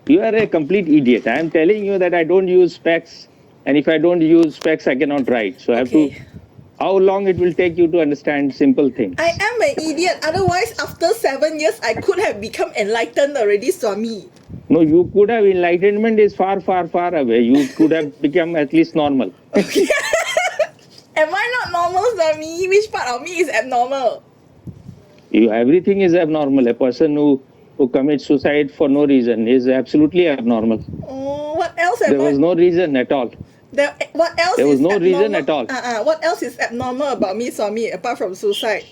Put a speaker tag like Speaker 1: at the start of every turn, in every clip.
Speaker 1: You are a complete idiot. I am telling you that I don't use specs, and if I don't use specs, I cannot write. So I have to.
Speaker 2: Okay.
Speaker 1: How long it will take you to understand simple
Speaker 2: I
Speaker 1: things?
Speaker 2: am an idiot. Otherwise, after 7 years, I could have become enlightened already, Swami.
Speaker 1: No, you could have enlightenment is far, far, far away. You could have become at least normal.
Speaker 2: Okay. Am I not normal, Swami? Which part of me is abnormal?
Speaker 1: Everything is abnormal. A person who commits suicide for no reason is absolutely abnormal.
Speaker 2: Oh, what else
Speaker 1: There
Speaker 2: am I?
Speaker 1: was no reason at all.
Speaker 2: What else
Speaker 1: There was
Speaker 2: is
Speaker 1: no reason
Speaker 2: abnormal?
Speaker 1: at all.
Speaker 2: What else is abnormal about me, Swami, apart from suicide?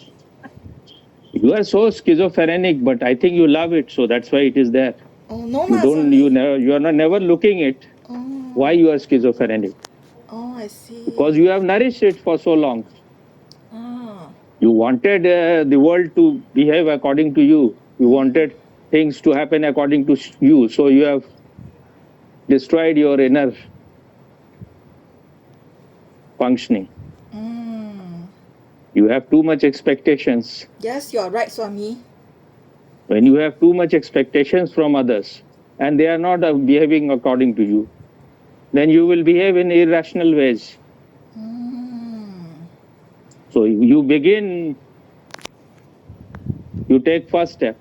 Speaker 1: You are so schizophrenic, but I think you love it, so that's why it is there.
Speaker 2: Oh, no,
Speaker 1: You
Speaker 2: lah,
Speaker 1: don't.
Speaker 2: Swami.
Speaker 1: You are not never looking it.
Speaker 2: Oh.
Speaker 1: Why you are schizophrenic?
Speaker 2: Oh, I see.
Speaker 1: Because you have nourished it for so long.
Speaker 2: Ah.
Speaker 1: You wanted the world to behave according to you. You wanted things to happen according to you. So you have destroyed your inner functioning. You have too much expectations.
Speaker 2: Yes, you are right, Swami.
Speaker 1: When you have too much expectations from others and they are not behaving according to you, then you will behave in irrational ways. So you begin, you take first step.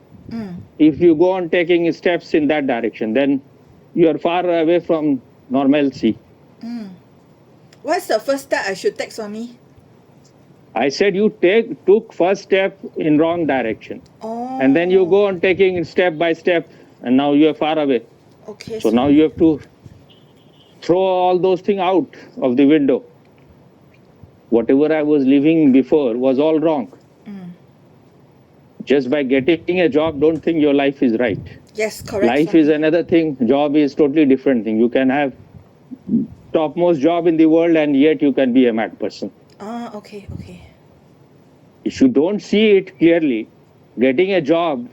Speaker 1: If you go on taking steps in that direction, then you are far away from normalcy.
Speaker 2: What's the first step I should take, Swami?
Speaker 1: I said you took first step in wrong direction.
Speaker 2: Oh.
Speaker 1: And then you go on taking step by step, and now you are far away.
Speaker 2: Okay.
Speaker 1: So now you have to throw all those things out of the window. Whatever I was living before was all wrong. Just by getting a job, don't think your life is right.
Speaker 2: Yes, correct.
Speaker 1: Life
Speaker 2: Swami.
Speaker 1: is another thing. Job is totally different thing. You can have topmost job in the world and yet you can be a mad person.
Speaker 2: Okay.
Speaker 1: If you don't see it clearly, getting a job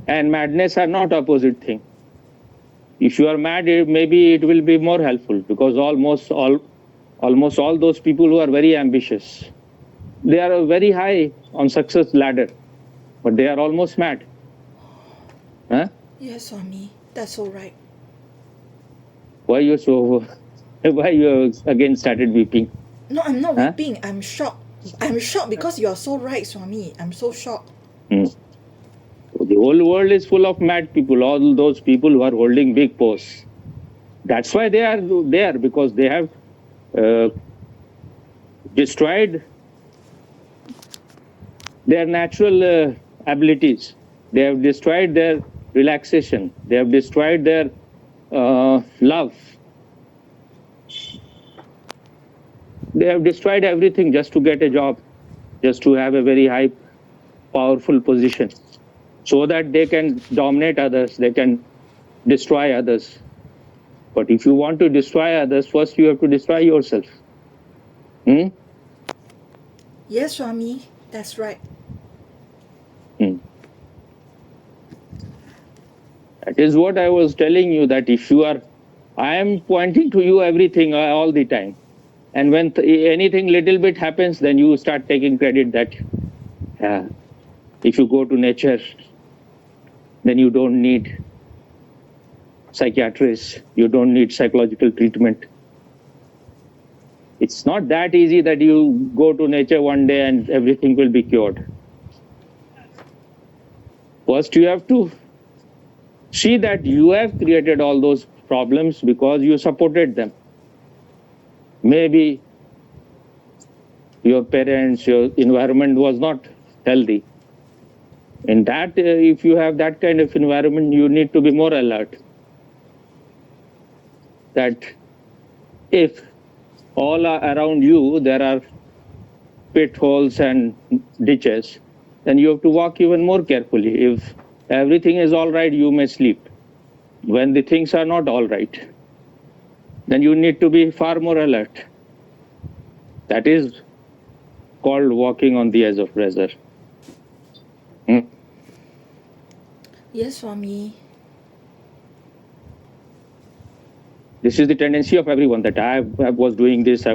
Speaker 1: and madness are not opposite thing. If you are mad, maybe it will be more helpful because almost all those people who are very ambitious, they are very high on success ladder, but they are almost mad. Huh?
Speaker 2: Yes, Swami. That's all right.
Speaker 1: Why you again started weeping?
Speaker 2: No, I'm not weeping. I'm shocked. I'm shocked because you are so right, Swami. I'm so shocked.
Speaker 1: The whole world is full of mad people, all those people who are holding big posts. That's why they are there, because they have destroyed their natural abilities. They have destroyed their relaxation. They have destroyed their love. They have destroyed everything just to get a job, just to have a very high, powerful position, so that they can dominate others, they can destroy others. But if you want to destroy others, first you have to destroy yourself.
Speaker 2: Yes, Swami. That's right.
Speaker 1: That is what I was telling you, that if you are, I am pointing to you everything all the time. And when anything little bit happens, then you start taking credit that if you go to nature, then you don't need psychiatrists, you don't need psychological treatment. It's not that easy that you go to nature one day and everything will be cured. First, you have to see that you have created all those problems because you supported them. Maybe your parents, your environment was not healthy. In that, if you have that kind of environment, you need to be more alert. That if all around you there are pit holes and ditches, then you have to walk even more carefully. If everything is all right, you may sleep. When the things are not all right, then you need to be far more alert. That is called walking on the edge of razor.
Speaker 2: Yes, Swami.
Speaker 1: This is the tendency of everyone, that I was doing this, I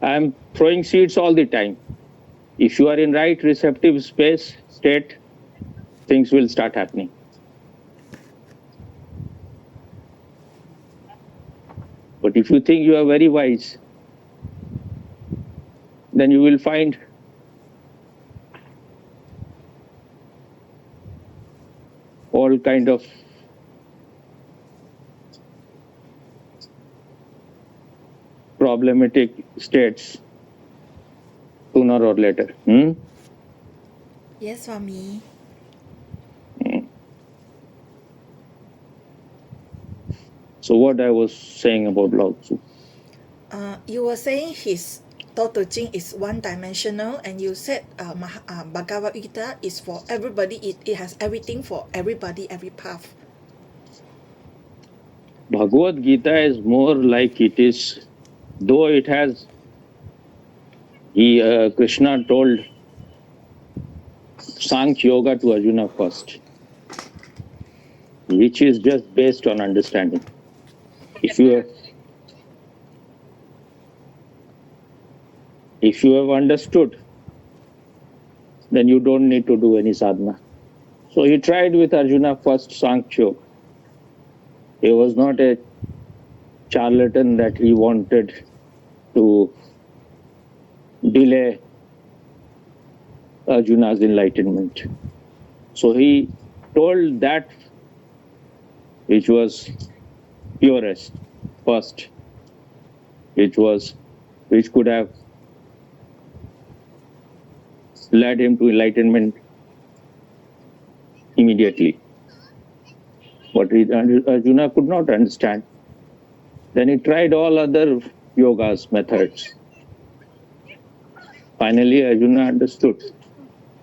Speaker 1: am throwing seeds all the time. If you are in right receptive state, things will start happening. But if you think you are very wise, then you will find all kind of problematic states sooner or later.
Speaker 2: Yes, Swami.
Speaker 1: So what I was saying about Lao Tzu.
Speaker 2: You were saying his Tao Ching is one-dimensional, and you said Bhagavad Gita is for everybody. It has everything for everybody, every path.
Speaker 1: Bhagavad Gita is more like it is, though it has, Krishna told Sankhya Yoga to Arjuna first, which is just based on understanding. If you have understood, then you don't need to do any sadhana. So he tried with Arjuna first Sankhya Yoga. He was not a charlatan that he wanted to delay Arjuna's enlightenment. So he told that which was purest first, which could have led him to enlightenment immediately. But Arjuna could not understand. Then he tried all other yogas, methods. Finally, Arjuna understood.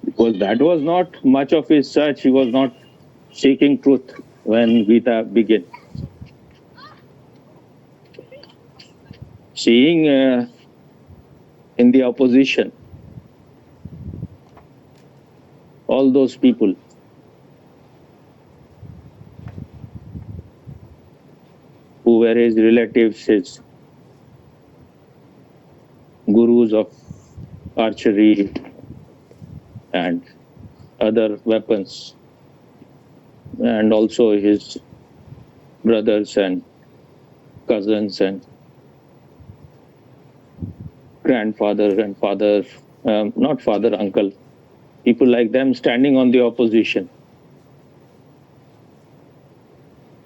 Speaker 1: Because that was not much of his search. He was not seeking truth when Gita began. Seeing in the opposition all those people who were his relatives, his gurus of archery and other weapons, and also his brothers and cousins and grandfather and father, not father, uncle, people like them standing on the opposition.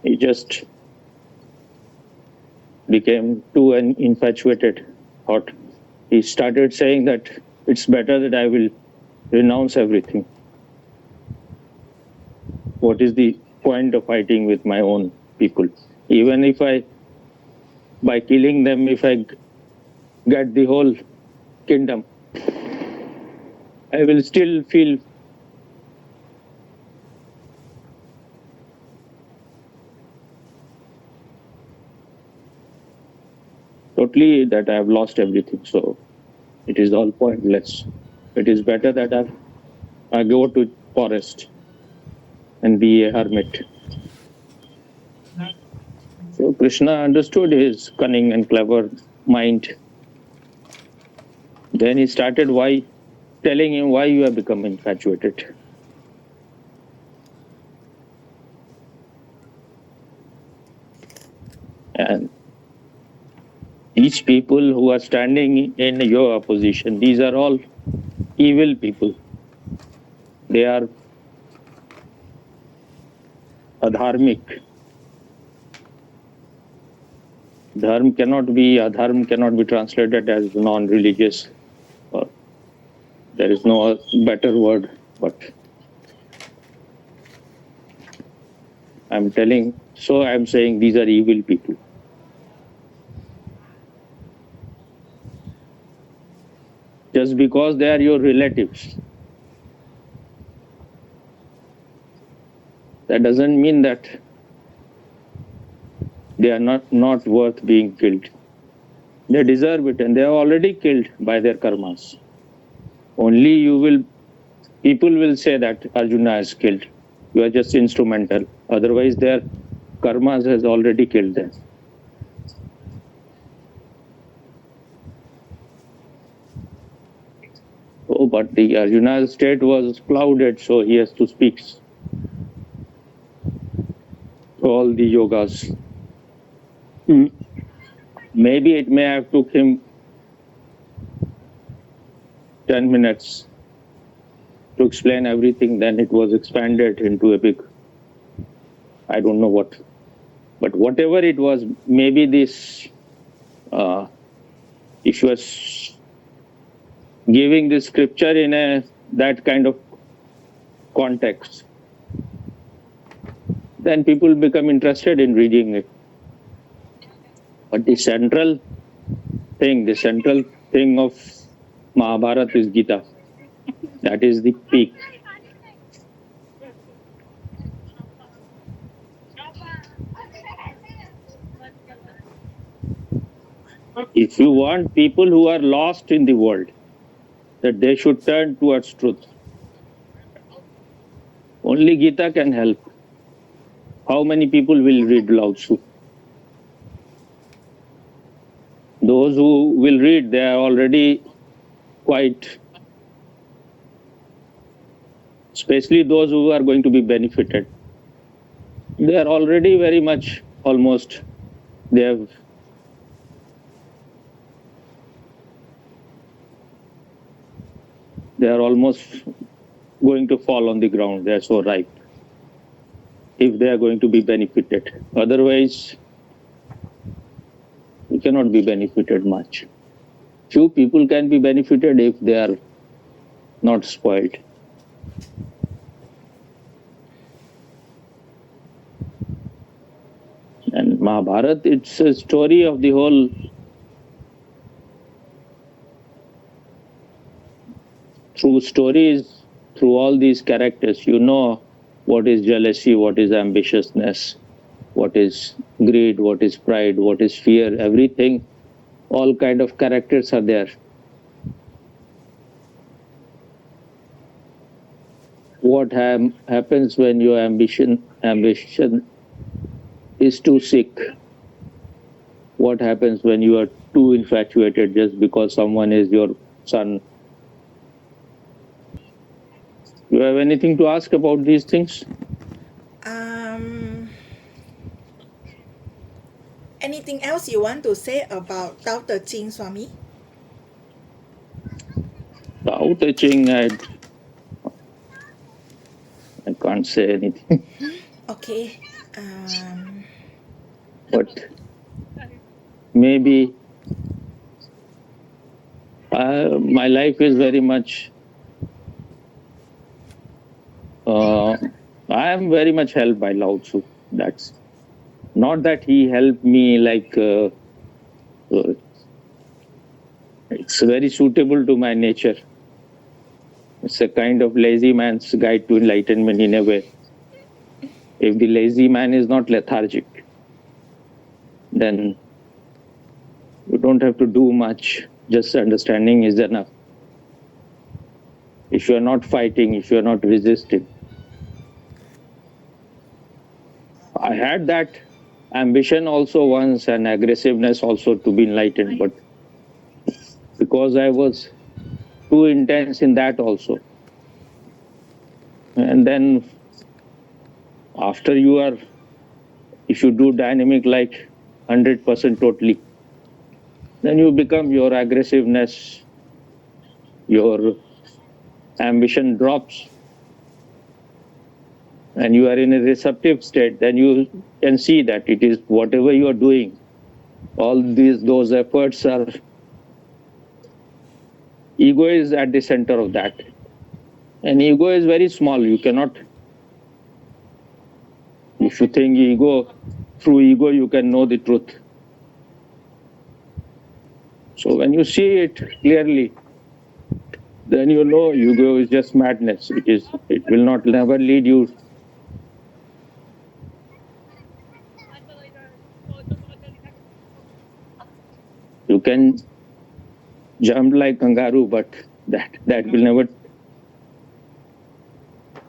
Speaker 1: He just became too infatuated. He started saying that it's better that I will renounce everything. What is the point of fighting with my own people? Even if by killing them, if I get the whole kingdom, I will still feel totally that I have lost everything. So it is all pointless. It is better that I go to forest and be a hermit. So Krishna understood his cunning and clever mind. Then he started telling him why you have become infatuated. And each people who are standing in your opposition, these are all evil people. They are adharmic. Adharm cannot be translated as non-religious. Or there is no better word, but I'm saying these are evil people. Just because they are your relatives, that doesn't mean that they are not worth being killed. They deserve it, and they are already killed by their karmas. Only people will say that Arjuna is killed. You are just instrumental. Otherwise, their karmas has already killed them. Oh, but the Arjuna's state was clouded, so he has to speak all the yogas. maybe it may have took him 10 minutes to explain everything, then it was expanded into a big, I don't know what. But whatever it was, maybe this, if you are giving this scripture in that kind of context, then people become interested in reading it. But the central thing of Mahabharata is Gita. That is the peak. If you want people who are lost in the world, that they should turn towards truth, only Gita can help. How many people will read Lao Tzu? Those who will read, they are already quite, especially those who are going to be benefited. They are already very much, almost, they are almost going to fall on the ground. They are so ripe, if they are going to be benefited. Otherwise, you cannot be benefited much. Few people can be benefited if they are not spoiled. And Mahabharata, it's a story of the whole through stories, through all these characters, you know what is jealousy, what is ambitiousness, what is greed, what is pride, what is fear, everything, all kind of characters are there. What happens when your ambition is too sick? What happens when you are too infatuated just because someone is your son? Do you have anything to ask about these things?
Speaker 2: Anything else you want to say about Tao Te Ching, Swami?
Speaker 1: Tao Te Ching, I can't say anything.
Speaker 2: Okay.
Speaker 1: But maybe my life is very much, I am very much helped by Lao Tzu. That's not that he helped me like, it's very suitable to my nature. It's a kind of lazy man's guide to enlightenment in a way. If the lazy man is not lethargic, then you don't have to do much. Just understanding is enough. If you are not fighting, if you are not resisting. I had that ambition also once and aggressiveness also to be enlightened, but because I was too intense in that also. And then after if you do dynamic like 100% totally, then you become your aggressiveness, your ambition drops, and you are in a receptive state. Then you can see that it is whatever you are doing, all those efforts are, ego is at the center of that. And ego is very small. You cannot, if you think through ego you can know the truth. So when you see it clearly, then you know ego is just madness. It will never lead you. You can jump like kangaroo, but that will never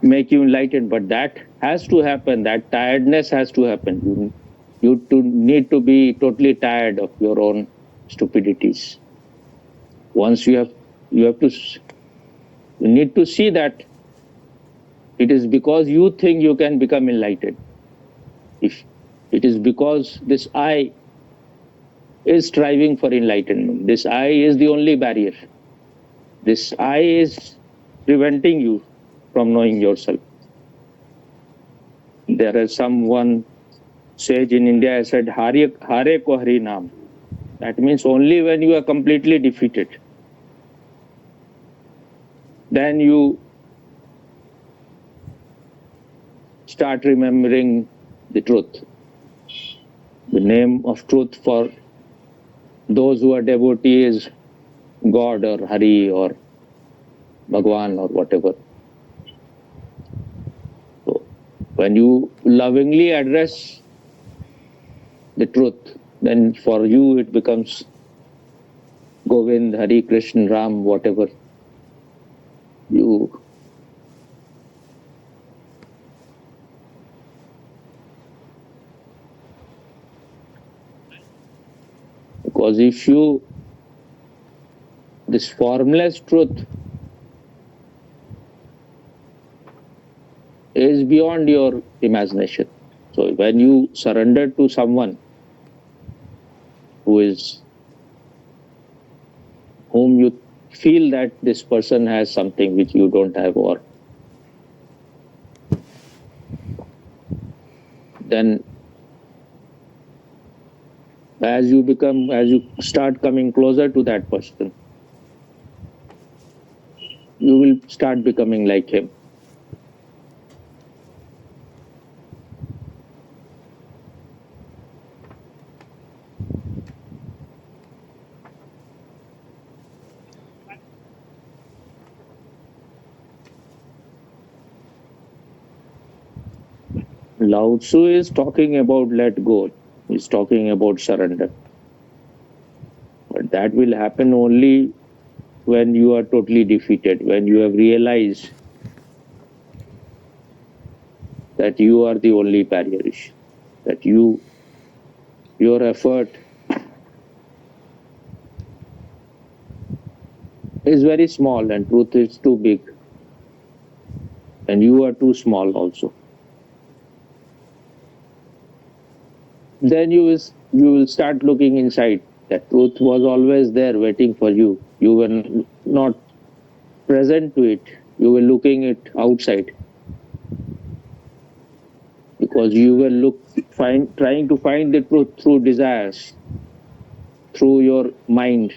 Speaker 1: make you enlightened. But that has to happen. That tiredness has to happen. You need to be totally tired of your own stupidities. Once you need to see that it is because you think you can become enlightened. If it is because this I is striving for enlightenment. This I is the only barrier. This I is preventing you from knowing yourself. There is someone sage in India has said, Hare ko Hari Naam. That means only when you are completely defeated, then you start remembering the truth. The name of truth for those who are devotees is God or Hari or Bhagwan or whatever. So when you lovingly address the truth, then for you it becomes Govind, Hari, Krishna, Ram, whatever. Because if this formless truth is beyond your imagination. So when you surrender to someone whom you feel that this person has something which you don't have, or then as you start coming closer to that person, you will start becoming like him. Lao Tzu is talking about let go. He's talking about surrender. But that will happen only when you are totally defeated, when you have realized that you are the only barrier, that your effort is very small and truth is too big, and you are too small also. Then you will start looking inside. That truth was always there waiting for you. You were not present to it. You were looking it outside. Because you were trying to find the truth through desires, through your mind,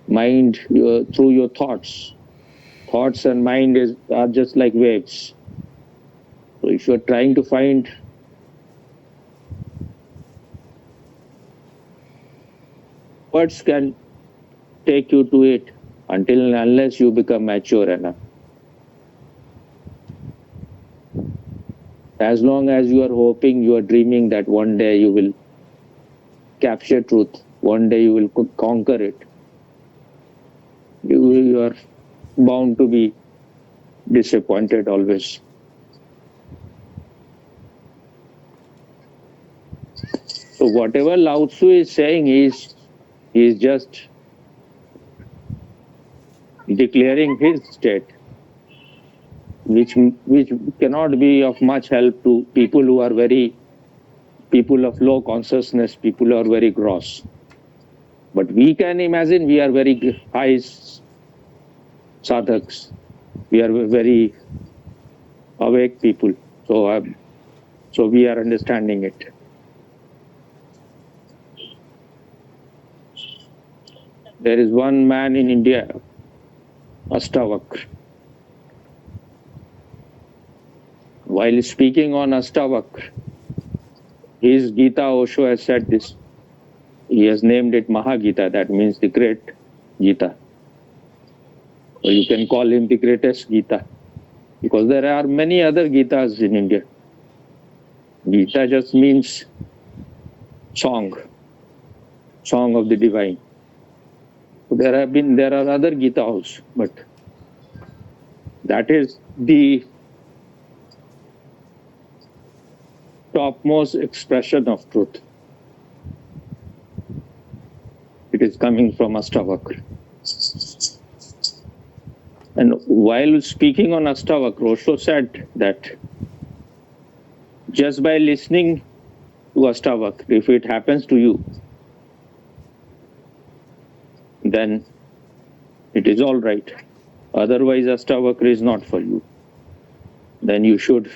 Speaker 1: through your thoughts. Thoughts and mind are just like waves. So if you are trying to find words can take you to it until and unless you become mature enough. As long as you are hoping, you are dreaming that one day you will capture truth, one day you will conquer it, you are bound to be disappointed always. So whatever Lao Tzu is saying is just declaring his state, which cannot be of much help to people who are people of low consciousness, people who are very gross. But we can imagine we are very high sadhaks. We are very awake people. So we are understanding it. There is one man in India, Ashtavakra. While speaking on Ashtavakra, his Gita Osho has said this. He has named it Mahagita, that means the great Gita. So you can call him the greatest Gita, because there are many other Gitas in India. Gita just means song of the divine. So there are other Gita also, but that is the topmost expression of truth. It is coming from Ashtavakra. And while speaking on Ashtavakra, Osho said that just by listening to Ashtavakra, if it happens to you, then it is all right. Otherwise, Ashtavakra is not for you. Then you should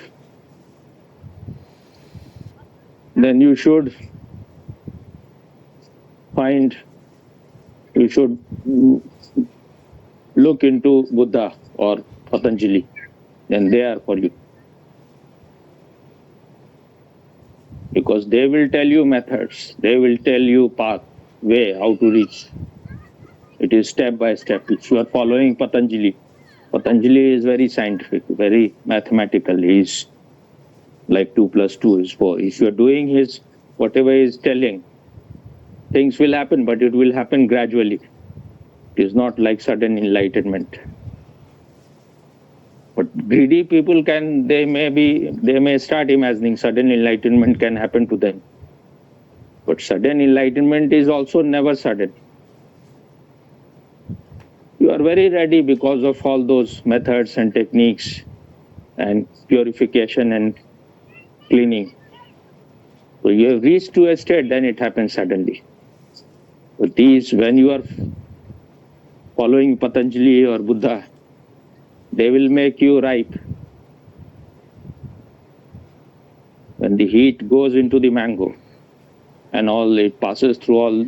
Speaker 1: look into Buddha or Patanjali. Then they are for you. Because they will tell you methods, they will tell you path, way, how to reach. It is step by step. If you are following Patanjali is very scientific, very mathematical. He is like 2 + 2 is 4. If you are doing his, whatever he is telling, things will happen, but it will happen gradually. It is not like sudden enlightenment. But greedy people they may start imagining sudden enlightenment can happen to them. But sudden enlightenment is also never sudden. You are very ready because of all those methods and techniques and purification and cleaning. So you have reached to a state, then it happens suddenly. But when you are following Patanjali or Buddha, they will make you ripe. When the heat goes into the mango and all, it passes through all.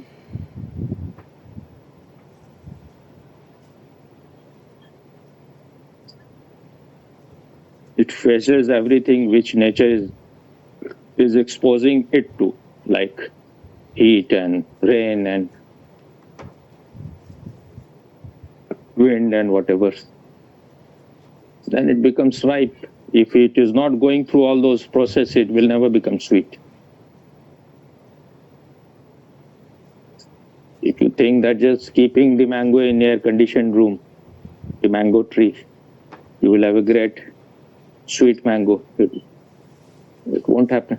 Speaker 1: It faces everything which nature is exposing it to, like heat and rain and wind and whatever. Then it becomes ripe. If it is not going through all those processes, it will never become sweet. If you think that just keeping the mango in air-conditioned room, the mango tree, you will have a great sweet mango. It won't happen.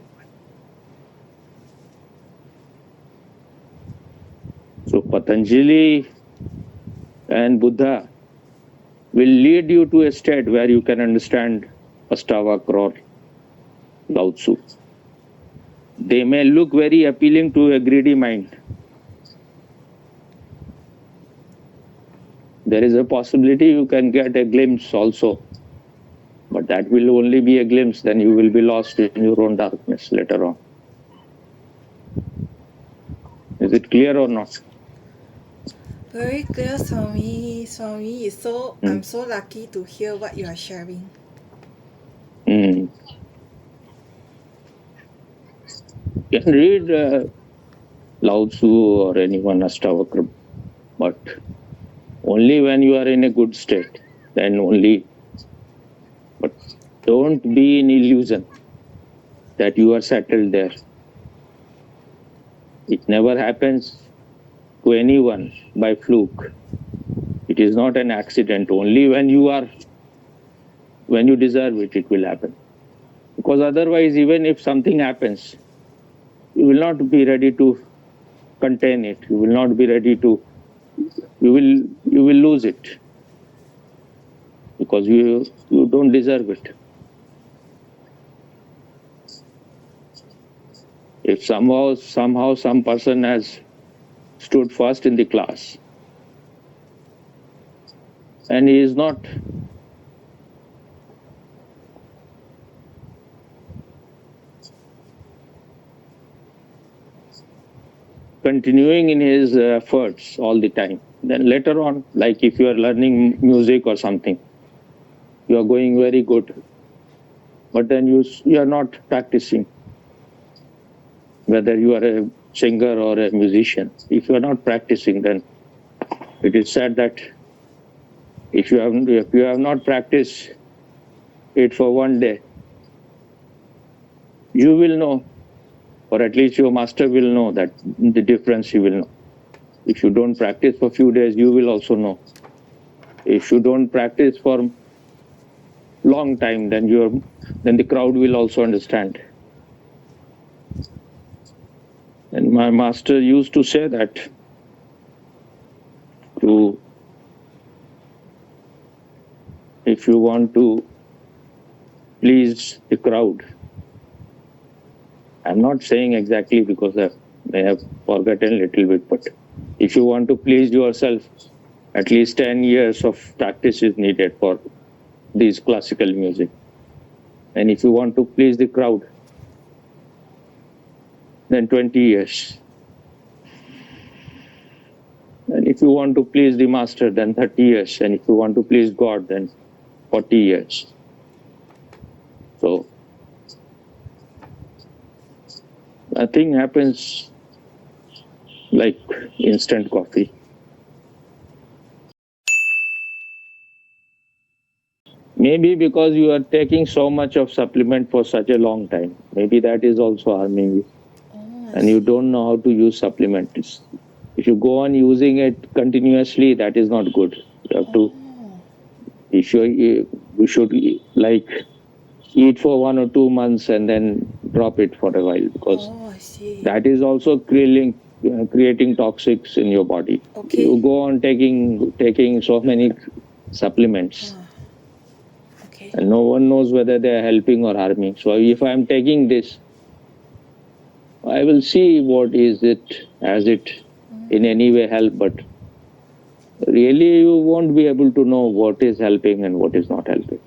Speaker 1: So Patanjali and Buddha will lead you to a state where you can understand Ashtavakra or Lao Tzu. They may look very appealing to a greedy mind. There is a possibility you can get a glimpse also. But that will only be a glimpse, then you will be lost in your own darkness later on. Is it clear or not?
Speaker 2: Very clear, Swami. Swami, I'm so lucky to hear what you are sharing.
Speaker 1: You can read Lao Tzu or anyone Ashtavakra, but only when you are in a good state, then only. But don't be in illusion that you are settled there. It never happens to anyone by fluke. It is not an accident. Only when you deserve it, it will happen. Because otherwise, even if something happens, you will not be ready to contain it. You will not be ready to. You will lose it because you don't deserve it. If somehow some person has stood first in the class and he is not continuing in his efforts all the time, then later on, like if you are learning music or something, you are going very good, but then you are not practicing. Whether you are a singer or a musician, if you are not practicing, then it is said that if you have not practiced it for one day, you will know, or at least your master will know that the difference. He will know. If you don't practice for a few days, you will also know. If you don't practice for long time, then the crowd will also understand. And my master used to say that if you want to please the crowd, I'm not saying exactly because I may have forgotten a little bit, but If you want to please yourself, at least 10 years of practice is needed for these classical music. And if you want to please the crowd, then 20 years. And if you want to please the master, then 30 years. And if you want to please God, then 40 years. So, nothing happens like instant coffee. Maybe because you are taking so much of supplement for such a long time. Maybe that is also harming you. And you don't know how to use supplements. If you go on using it continuously, that is not good. You have to, you should like eat for 1 or 2 months and then drop it for a while, because that is also creating toxics in your body. You go on taking so many supplements, and no one knows whether they are helping or harming. So if I am taking this, I will see what is it, has it in any way help, but really you won't be able to know what is helping and what is not helping.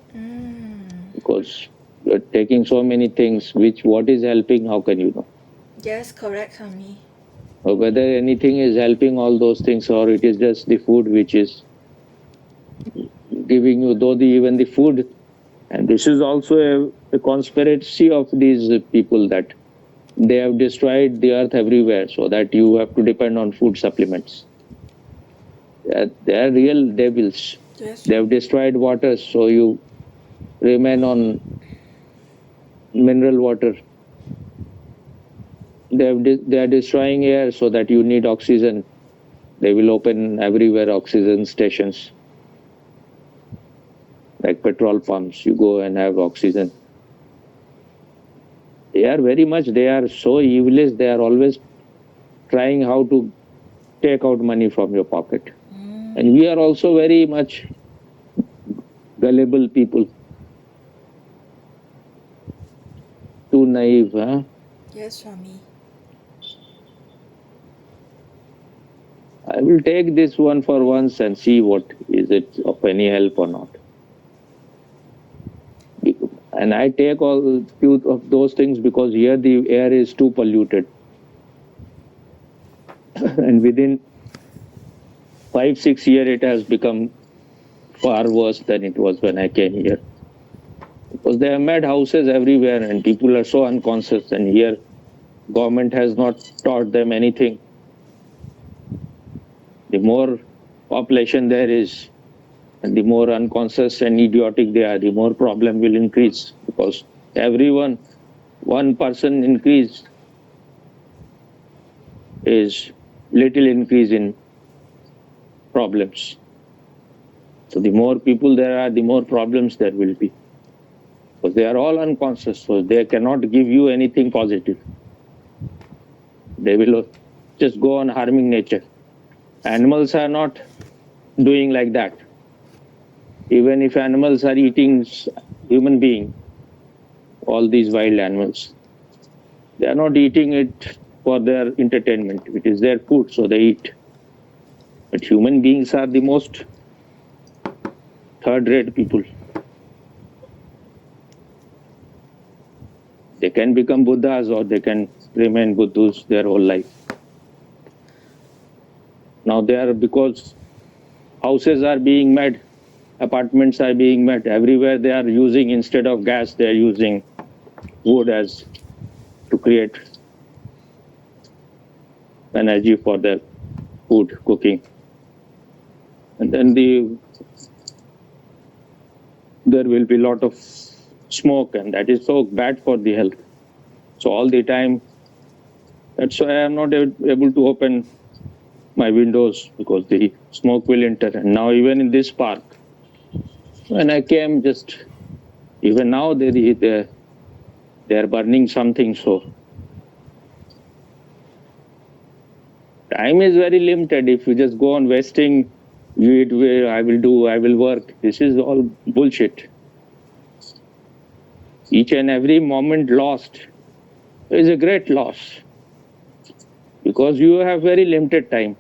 Speaker 1: Because you're taking so many things, what is helping, how can you know?
Speaker 2: Yes, correct, Swami.
Speaker 1: Or whether anything is helping all those things, or it is just the food which is giving you, even the food. And this is also a conspiracy of these people, that they have destroyed the earth everywhere so that you have to depend on food supplements. They are real devils.
Speaker 2: Yes.
Speaker 1: They have destroyed water, so you remain on mineral water. They are destroying air so that you need oxygen. They will open everywhere oxygen stations, like petrol pumps. You go and have oxygen. They are so evilish. They are always trying how to take out money from your pocket. And we are also very much gullible people. Too naive, huh?
Speaker 2: Yes, Swami.
Speaker 1: I will take this one for once and see what is it of any help or not. And I take all few of those things because here the air is too polluted. And within 5-6 years it has become far worse than it was when I came here. Because they have made houses everywhere and people are so unconscious, and here government has not taught them anything. The more population there is, and the more unconscious and idiotic they are, the more problem will increase, because one person increase is little increase in problems. So the more people there are, the more problems there will be. Because they are all unconscious, so they cannot give you anything positive. They will just go on harming nature. Animals are not doing like that. Even if animals are eating human being, all these wild animals, they are not eating it for their entertainment. It is their food, so they eat. But human beings are the most third-rate people. They can become Buddhas or they can remain Buddhas their whole life. Now because houses are being made, apartments are being made, everywhere they are using, instead of gas, they are using wood as to create energy for their food cooking. And then there will be a lot of smoke, and that is so bad for the health. So all the time, that's why I am not able to open my windows, because the smoke will enter. And now even in this park, when I came, even now they are burning something. So time is very limited. If you just go on wasting, I will work. This is all bullshit. Each and every moment lost is a great loss, because you have very limited time.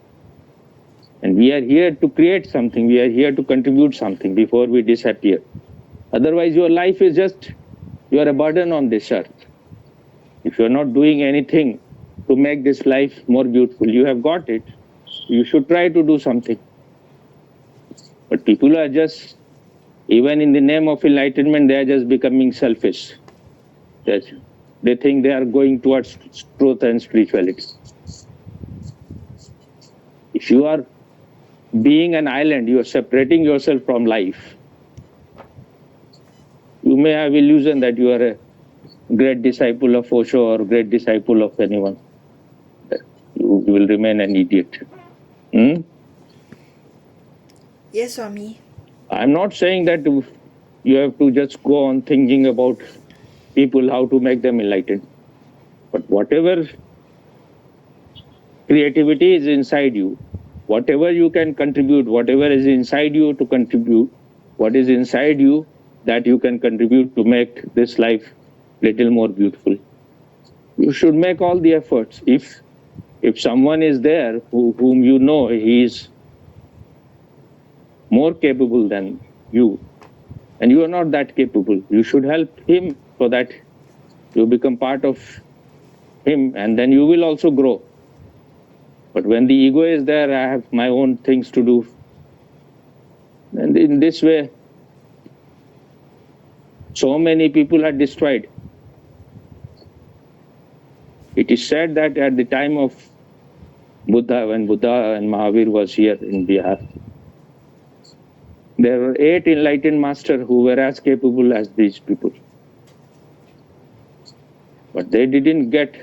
Speaker 1: And we are here to create something. We are here to contribute something before we disappear. Otherwise, your life is just, you are a burden on this earth. If you are not doing anything to make this life more beautiful, you have got it. You should try to do something. But people are just, even in the name of enlightenment, they are just becoming selfish. They think they are going towards truth and spirituality. If you are being an island, you are separating yourself from life. You may have illusion that you are a great disciple of Osho or great disciple of anyone. You will remain an idiot.
Speaker 2: Yes, Swami.
Speaker 1: I'm not saying that you have to just go on thinking about people, how to make them enlightened. But whatever creativity is inside you, whatever you can contribute, whatever is inside you to contribute, what is inside you that you can contribute to make this life little more beautiful. You should make all the efforts. If someone is there whom you know he is more capable than you, and you are not that capable, you should help him so that you become part of him, and then you will also grow. But when the ego is there, I have my own things to do. And in this way, so many people are destroyed. It is said that at the time of Buddha, when Buddha and Mahavir was here in Bihar, there were 8 enlightened masters who were as capable as these people. But they didn't get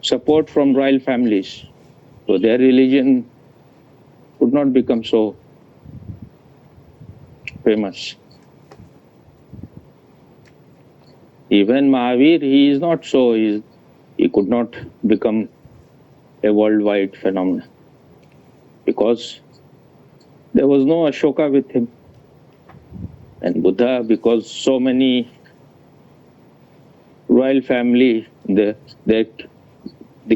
Speaker 1: support from royal families. So their religion could not become so famous. Even Mahavir, he is not so, he could not become a worldwide phenomenon because there was no Ashoka with him. And Buddha, because so many royal family, the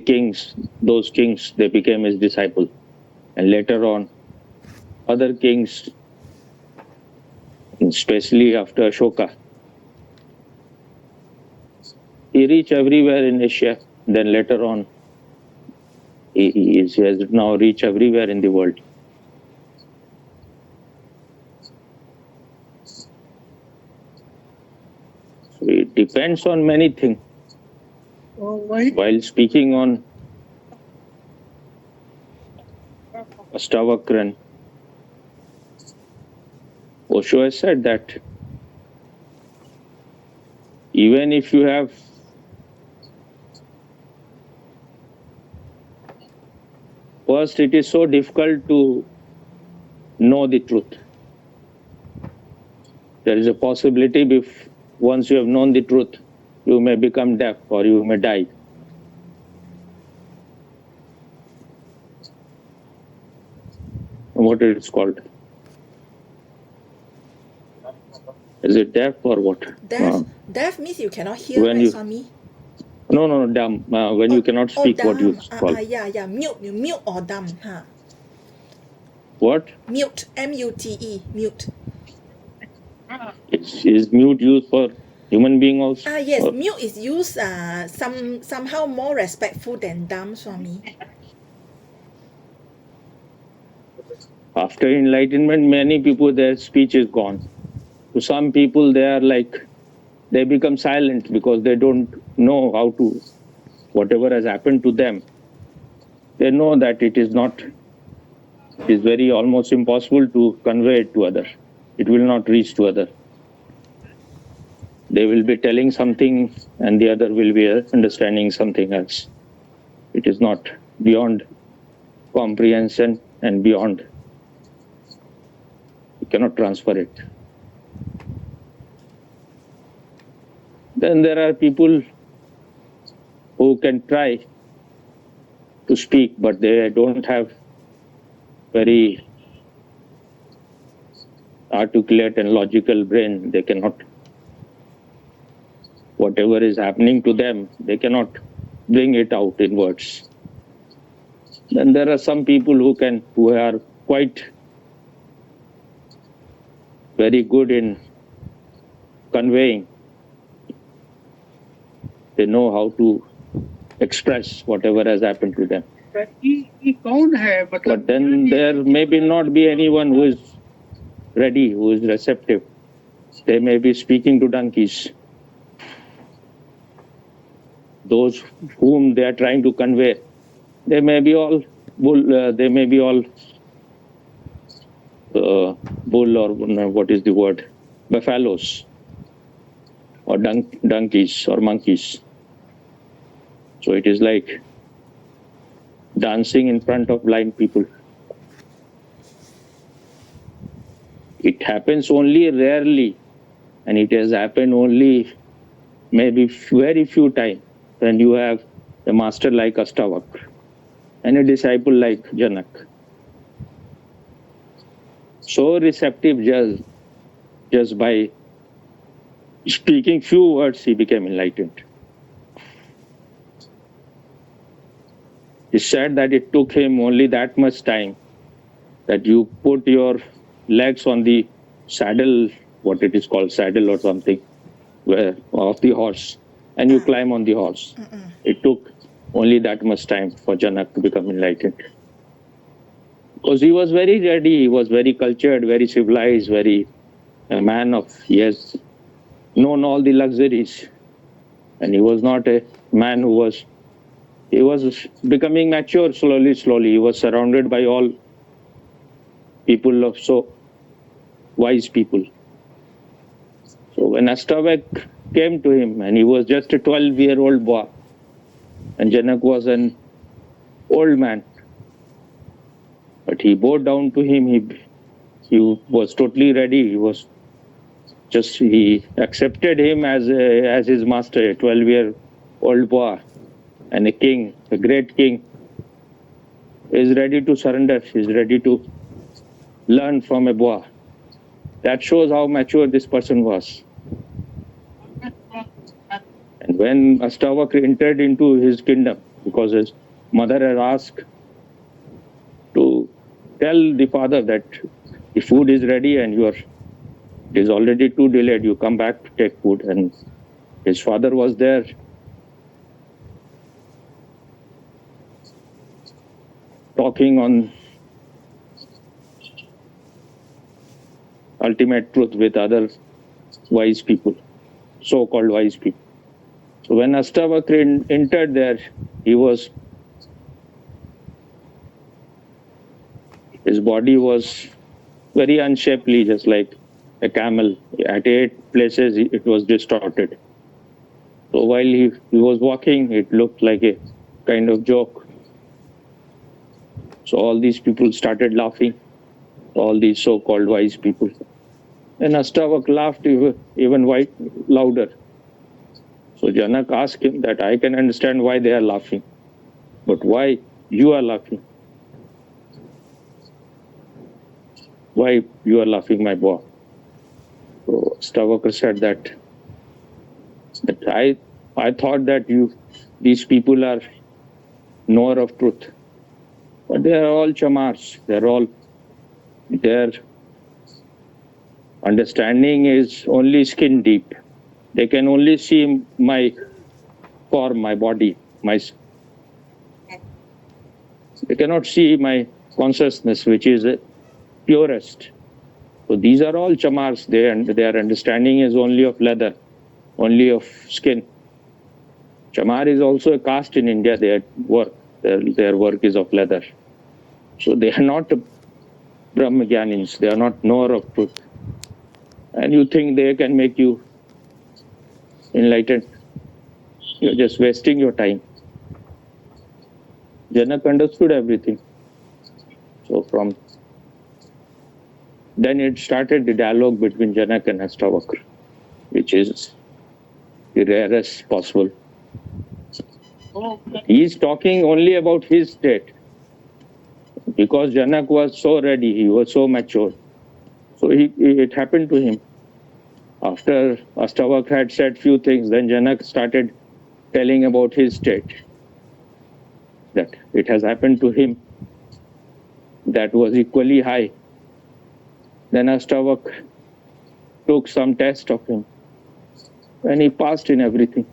Speaker 1: kings, those kings, they became his disciple. And later on, other kings, especially after Ashoka, he reached everywhere in Asia. Then later on, he has now reached everywhere in the world. So it depends on many things. While speaking on Ashtavakra, Osho has said that even if you have first, it is so difficult to know the truth. There is a possibility if once you have known the truth, you may become deaf or you may die. What it is called? Is it deaf or what?
Speaker 2: Deaf means you cannot hear,
Speaker 1: when
Speaker 2: right,
Speaker 1: you,
Speaker 2: Swami?
Speaker 1: No, dumb. When you cannot speak,
Speaker 2: dumb.
Speaker 1: what you call?
Speaker 2: Yeah, mute or dumb, huh?
Speaker 1: What?
Speaker 2: Mute, M-U-T-E, mute.
Speaker 1: Is mute used for human being also?
Speaker 2: Yes,
Speaker 1: or?
Speaker 2: mute is used somehow more respectful than dumb, Swami.
Speaker 1: After enlightenment, many people, their speech is gone. To some people, they are like, they become silent because they don't know how to, whatever has happened to them, they know that it is not, it is very almost impossible to convey it to others. It will not reach to others. They will be telling something and the other will be understanding something else. It is not beyond comprehension and beyond. You cannot transfer it. Then there are people who can try to speak, but they don't have very articulate and logical brain. They cannot, whatever is happening to them, they cannot bring it out in words. Then there are some people who are quite very good in conveying. They know how to express whatever has happened to them. But then there may not be anyone who is ready, who is receptive. They may be speaking to donkeys. Those whom they are trying to convey, they may be all bull. Bull, or what is the word? Buffaloes, or donkeys, or monkeys. So it is like dancing in front of blind people. It happens only rarely, and it has happened only maybe very few times when you have a master like Ashtavakra and a disciple like Janak. So receptive, just by speaking few words, he became enlightened. He said that it took him only that much time, that you put your legs on the saddle, what it is called, saddle or something, of the horse, and you climb on the horse. It took only that much time for Janak to become enlightened. Because he was very ready, he was very cultured, very civilized, very a man of, he has known all the luxuries. And he was not a man he was becoming mature slowly. He was surrounded by all people of so wise people. So when Ashtavakra came to him, and he was just a 12-year-old boy, and Janak was an old man, but he bowed down to him. He was totally ready. He accepted him as his master, a 12-year-old boy, and a king, a great king, is ready to surrender. Is ready to learn from a boy. That shows how mature this person was. And when Ashtavakra entered into his kingdom, because his mother had asked to tell the father that the food is ready and it is already too delayed, you come back to take food. And his father was there. Talking on ultimate truth with other wise people, so-called wise people. So when Ashtavakra entered there, his body was very unshapely, just like a camel. At 8 places it was distorted. So while he was walking, it looked like a kind of joke. So all these people started laughing, all these so-called wise people. And Ashtavakra laughed even louder. So Janak asked him that, I can understand why they are laughing, but why you are laughing? Why you are laughing, my boy? So Ashtavakra said that I thought that these people are knower of truth, but they are all chamars. Their understanding is only skin deep. They can only see my form, my body, they cannot see my consciousness, which is purest. So these are all chamars. Their understanding is only of leather, only of skin. Chamar is also a caste in India. Their work is of leather. So they are not Brahmagyanins. They are not knower of truth. And you think they can make you enlightened? You're just wasting your time. Janak understood everything. So then it started the dialogue between Janak and Ashtavakra, which is the rarest possible. He is talking only about his state, because Janak was so ready, he was so mature. So it happened to him. After Ashtavakra had said few things, then Janak started telling about his state. that it has happened to him that was equally high. Then Ashtavakra took some test of him and he passed in everything.